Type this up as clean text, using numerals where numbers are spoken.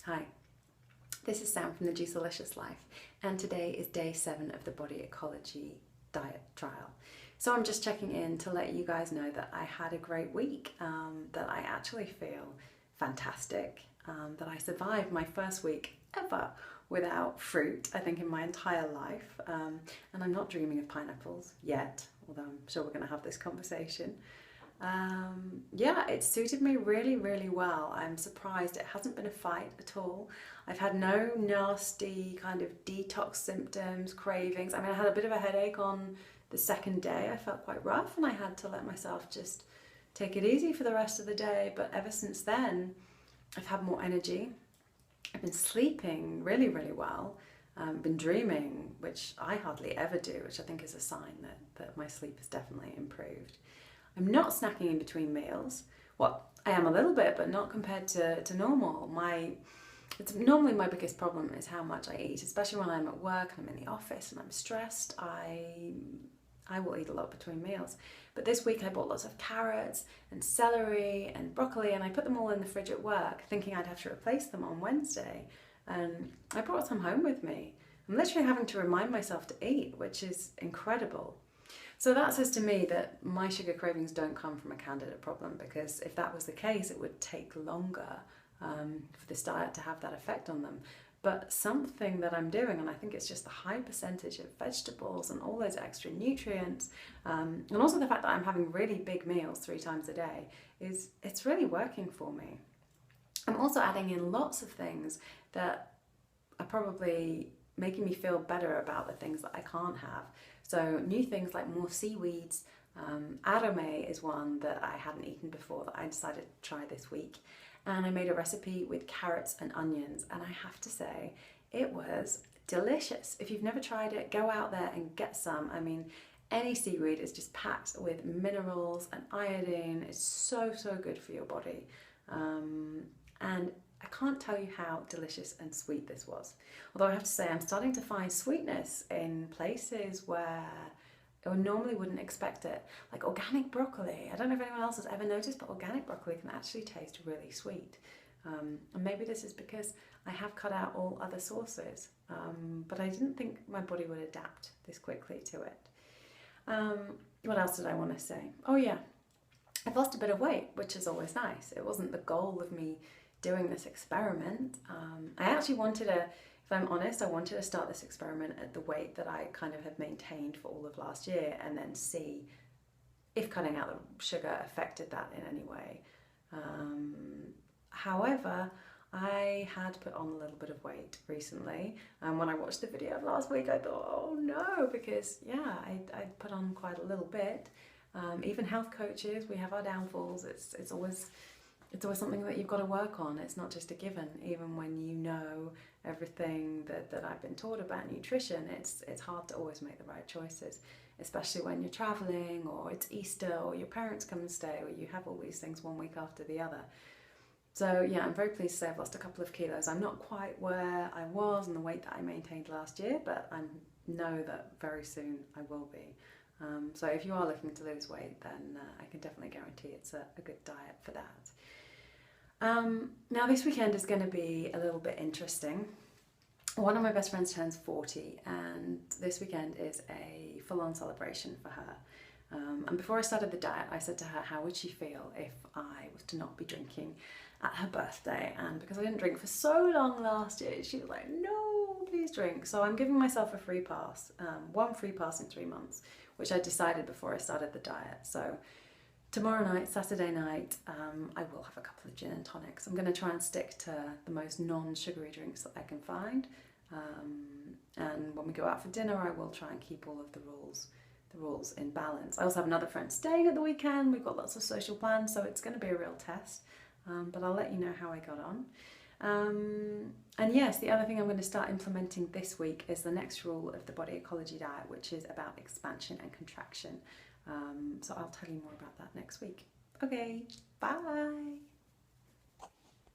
Hi, this is Sam from the Juicilicious Life, and today is day 7 of the Body Ecology Diet trial. So I'm just checking in to let you guys know that I had a great week, that I actually feel fantastic, that I survived my first week ever without fruit, I think, in my entire life, and I'm not dreaming of pineapples yet, although I'm sure we're going to have this conversation. Yeah, it suited me really, really well. I'm surprised it hasn't been a fight at all. I've had no nasty kind of detox symptoms, cravings. I mean, I had a bit of a headache on the second day. I felt quite rough and I had to let myself just take it easy for the rest of the day. But ever since then, I've had more energy. I've been sleeping really, really well. Been dreaming, which I hardly ever do, which I think is a sign that my sleep has definitely improved. I'm not snacking in between meals. Well, I am a little bit, but not compared to normal. It's normally my biggest problem is how much I eat, especially when I'm at work and I'm in the office and I'm stressed. I will eat a lot between meals. But this week I bought lots of carrots and celery and broccoli, and I put them all in the fridge at work, thinking I'd have to replace them on Wednesday. And I brought some home with me. I'm literally having to remind myself to eat, which is incredible. So that says to me that my sugar cravings don't come from a candida problem, because if that was the case, it would take longer for this diet to have that effect on them. But something that I'm doing, and I think it's just the high percentage of vegetables and all those extra nutrients, and also the fact that I'm having really big meals 3 times a day, it's really working for me. I'm also adding in lots of things that are probably making me feel better about the things that I can't have. So new things like more seaweeds. Arame is one that I hadn't eaten before that I decided to try this week. And I made a recipe with carrots and onions, and I have to say, it was delicious. If you've never tried it, go out there and get some. I mean, any seaweed is just packed with minerals and iodine. It's so, so good for your body. And I can't tell you how delicious and sweet this was. Although I have to say, I'm starting to find sweetness in places where I normally wouldn't expect it. Like organic broccoli. I don't know if anyone else has ever noticed, but organic broccoli can actually taste really sweet. And maybe this is because I have cut out all other sources. But I didn't think my body would adapt this quickly to it. What else did I want to say? Oh yeah, I've lost a bit of weight, which is always nice. It wasn't the goal of me doing this experiment. I actually wanted if I'm honest, I wanted to start this experiment at the weight that I kind of had maintained for all of last year, and then see if cutting out the sugar affected that in any way. However, I had put on a little bit of weight recently, and when I watched the video of last week, I thought, oh no, because yeah, I put on quite a little bit. Even health coaches, we have our downfalls. It's always something that you've got to work on. It's not just a given. Even when you know everything that I've been taught about nutrition, it's hard to always make the right choices, especially when you're traveling, or it's Easter, or your parents come and stay, or you have all these things one week after the other. So yeah, I'm very pleased to say I've lost a couple of kilos. I'm not quite where I was and the weight that I maintained last year, but I know that very soon I will be. So if you are looking to lose weight, then I can definitely guarantee it's a good diet for that. Now this weekend is going to be a little bit interesting. One of my best friends turns 40, and this weekend is a full-on celebration for her. And before I started the diet, I said to her, how would she feel if I was to not be drinking at her birthday? And because I didn't drink for so long last year, she was like, no, please drink. So I'm giving myself a free pass, one free pass in 3 months, which I decided before I started the diet. So tomorrow night, Saturday night, I will have a couple of gin and tonics. I'm going to try and stick to the most non-sugary drinks that I can find. And when we go out for dinner, I will try and keep all of the rules in balance. I also have another friend staying at the weekend. We've got lots of social plans, so it's going to be a real test. But I'll let you know how I got on. And yes, the other thing I'm going to start implementing this week is the next rule of the Body Ecology Diet, which is about expansion and contraction. So I'll tell you more about that next week. Okay, bye!